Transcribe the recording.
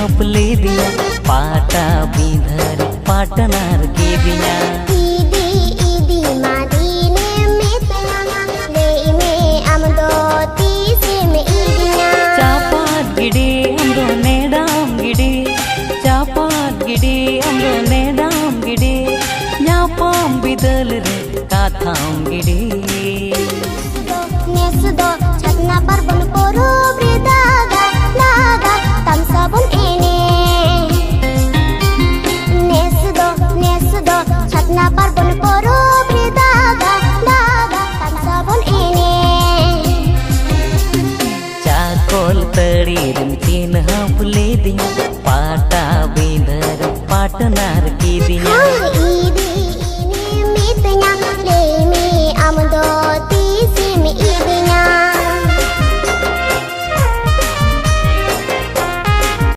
हपले दिया पाटा बिंधर पाटनार के दिया ईदी ईदी मादीने में तेना ले में अमदो तीसे में ईदिया चापात गिड़ी अमदो नेडाम गिड़ी चापात गिड़ी अमदो नेडाम गिड़ी न्यापाम बिदल रे काथाम गिड़ी नेसदो छतना पर बन पोरो ब्रेदागा लागा तम सबुन एने नेसदो छतना पर बन पोरो ब्रेदागा लागा तम सबुन एने चाकोल तड़ी रिमचिन हपले दिया पाटा बिंधर पाटनार की दिया